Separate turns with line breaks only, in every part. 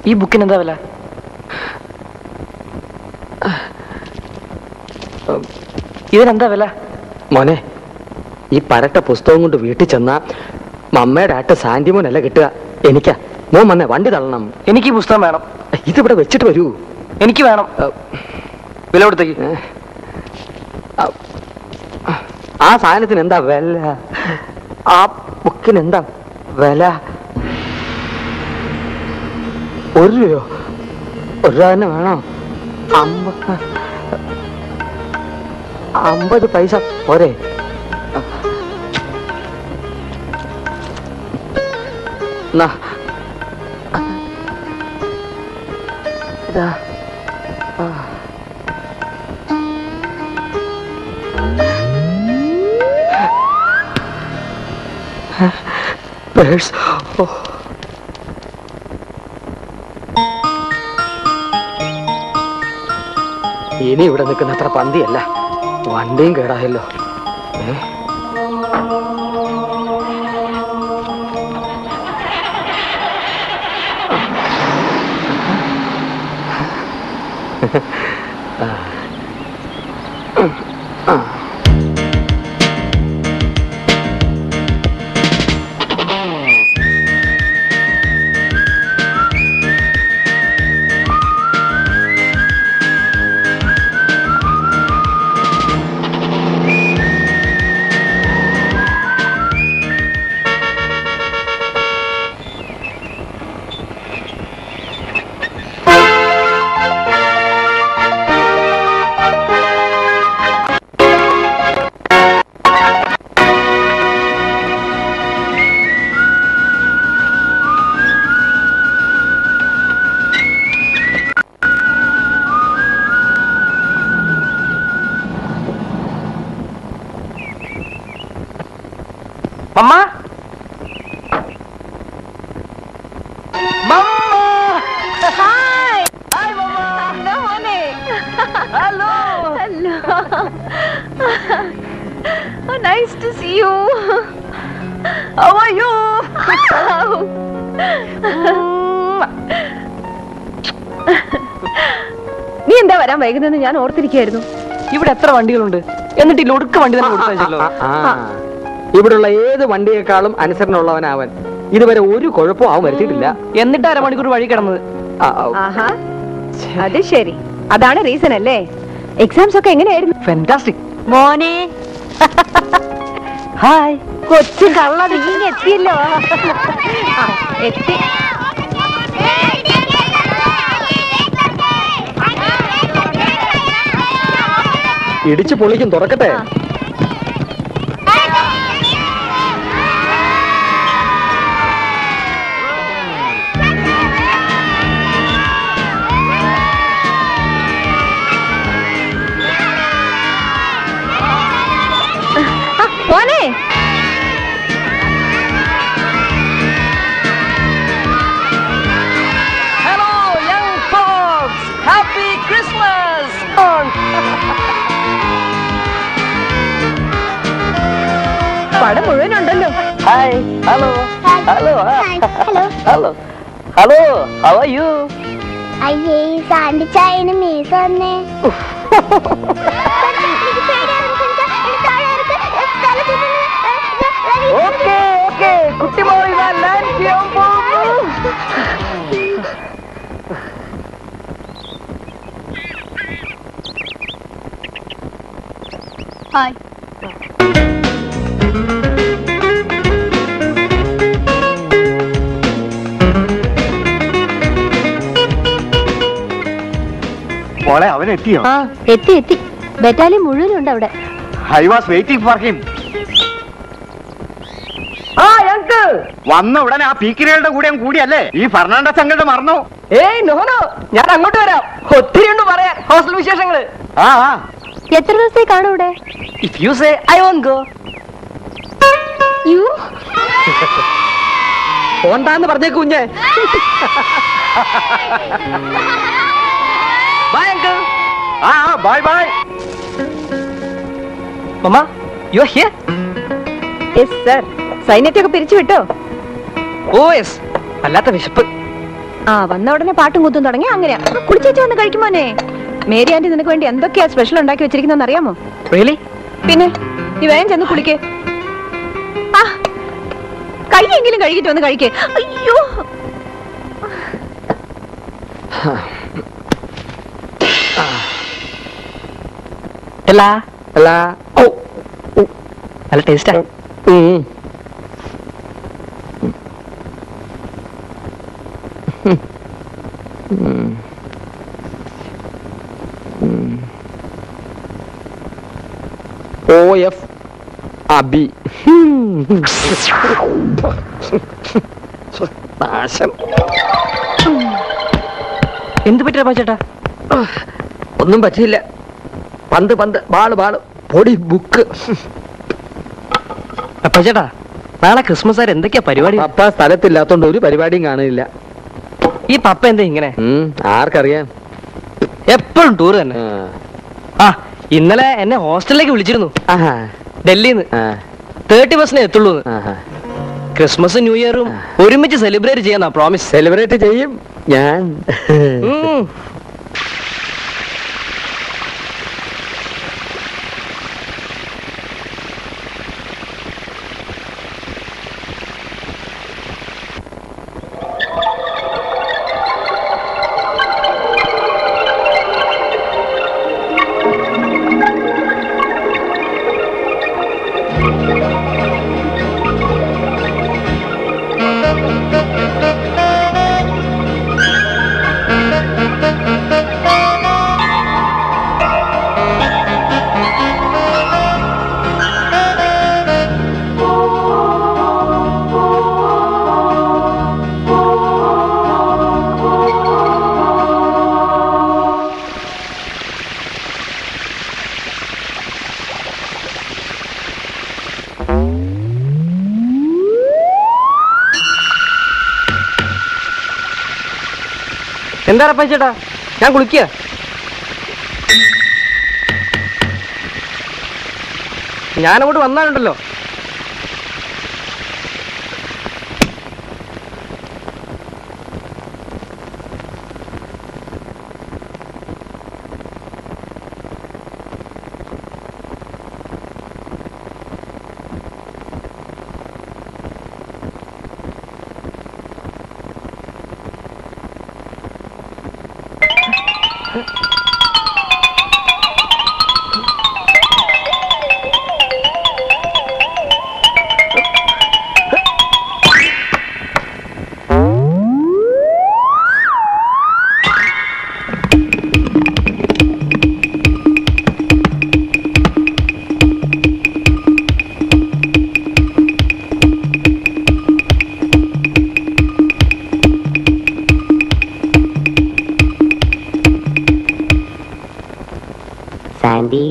ഈ ബുക്കിന് എന്താ വില? ഇതിനെന്താ വില?
മോനെ, ഈ പരട്ട പുസ്തകം കൊണ്ട് വീട്ടിൽ ചെന്നാ മമ്മയുടെ ആട്ട സാന്റിമോനല്ല കിട്ടുക, എനിക്കാ. മോൻ വന്നേ, വണ്ടി തള്ളണം.
എനിക്ക് ഈ പുസ്തകം വേണം.
ഇതിവിടെ വെച്ചിട്ട് വരൂ.
എനിക്ക് വേണം. വില കൊടുത്തേക്ക്.
ആ സാധനത്തിന് എന്താ വില? ആ ബുക്കിന് എന്താ വില? 1 രൂപയോ? 1 രൂപ തന്നെ വേണോ? 50 പൈസ പോരെ? ഇതാ. പേഴ്സ്. ഇനി ഇവിടെ നിൽക്കുന്ന അത്ര പന്തിയല്ല. വണ്ടിയും കേടായല്ലോ. Mama? Mama!
Hi!
Hi, Mama!
Hello, honey!
Hello!
Hello! Oh, nice to see you!
How are you?
നീ എന്താ വരാൻ വൈകുന്നതെന്ന് ഞാൻ ഓർത്തിരിക്കുകയായിരുന്നു.
ഇവിടെ എത്ര വണ്ടികളുണ്ട്, എന്നിട്ട് ഈ ഒടുക്ക വണ്ടി തന്നെ കൊടുത്തല്ലോ.
ഇവിടെയുള്ള ഏത് വണ്ടിയേക്കാളും അനുസരണമുള്ളവനവൻ. ഇതുവരെ ഒരു കുഴപ്പവും അവൻ വരുത്തിയിട്ടില്ല.
എന്നിട്ട് 1/2 മണിക്കൂർ വഴി കിടന്നത്.
അത് ശരി, അതാണ് റീസൺ അല്ലേ? എക്സാംസ് ഒക്കെ എങ്ങനെയായിരുന്നു?
ഫാന്റാസ്റ്റിക്.
മോനെ
ഹായ്.
കൊച്ചു കള്ള, നീ എത്തിയല്ലോ. എത്തി.
ഇടിച്ചു പൊളിക്കും, തുറക്കട്ടെ.
മോനെ
Hello, young folks. Happy Christmas.
പടം മുഴുവനുണ്ടല്ലോ.
Hi. Hello. Hello.
Hello
Hello. Hello. How are you?
അയ്യേ, സാന്റി ചായന് മീസ് വന്നേ.
Okay, okay. കുട്ടി മോളി ലാൻഡ് ചെയ്യാൻ പോകുന്നു.
ഹായ്.
മോളെ, അവൻ എത്തിയോ?
എത്തി. ബറ്റാലിയൻ മുഴുവനുണ്ട് അവിടെ.
I was waiting for him.
വന്ന ഉടനെ ആ പീക്കിരികളുടെ കൂടെ കൂടിയല്ലേ ഈ ഫെർണാണ്ടസ് അങ്കിളുടെ മറന്നു?
ഏയ് നോ, ഞാൻ അങ്ങോട്ട് വരാം. ഒത്തിരി ഉണ്ട് പറയാൻ ഹോസ്റ്റൽ വിശേഷങ്ങള്.
എത്ര ദിവസത്തേക്ക് കാണും ഇവിടെ?
If you say I won't go.
You?
പോണ്ടാന്ന് പറഞ്ഞേക്ക് കുഞ്ഞേ.
Bye, uncle.
Bye bye.
Mama, you are here?
Yes sir. സൈന്യത്തെയൊക്കെ പിരിച്ചു വിട്ടോ?
Oh yes. വല്ലാത്ത വിശപ്പ്.
ആ വന്ന ഉടനെ പാട്ടും കൂത്തും തുടങ്ങി അങ്ങനെയാ. കുളിച്ചേച്ച് വന്ന് കഴിക്കുമോനെ. മേരി ആന്റി നിനക്ക് വേണ്ടി എന്തൊക്കെയാ സ്പെഷ്യൽ ഉണ്ടാക്കി വെച്ചിരിക്കുന്ന അറിയാമോ?
റിയലി?
പിന്നെ നീ വേഗം ചെന്ന് കുളിക്കേ. ആ കൈയെങ്കിലും കഴുകിട്ട് വന്ന് കഴിക്കേ. അയ്യോ
നല്ല ടേസ്റ്റാ. OF അബി. നാശം.
എന്ത് പറ്റിയ ചേട്ടാ?
ഒന്നും പറ്റിയില്ല. പന്ത് ബാള് പൊടി ബുക്ക്.
അപ്പൊ ചേട്ടാ നാളെ ക്രിസ്മസ് ആര് എന്തൊക്കെയാ പരിപാടി?
പപ്പ സ്ഥലത്തില്ലാത്തോണ്ട് ഒരു പരിപാടിയും കാണില്ല.
ഈ പപ്പ എന്താ ഇങ്ങനെ?
ആർക്കറിയാം.
എപ്പോഴും ടൂർ തന്നെ. ആ ഇന്നലെ എന്നെ ഹോസ്റ്റലിലേക്ക് വിളിച്ചിരുന്നു ഡൽഹിന്ന്. 30% എത്തുള്ളൂ. ക്രിസ്മസും ന്യൂ ഇയറും ഒരുമിച്ച് സെലിബ്രേറ്റ് ചെയ്യാന്നാ പ്രോമിസ്.
സെലിബ്രേറ്റ് ചെയ്യും ഞാൻ.
എന്താ ചേട്ടാ? ഞാൻ കുളിക്കുക. ഞാനങ്ങോട്ട് വന്നാലുണ്ടല്ലോ.
Sandy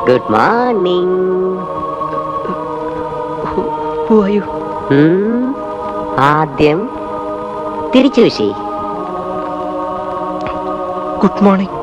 good morning. ആദ്യം തിരിച്ചു വിശി.
Good morning.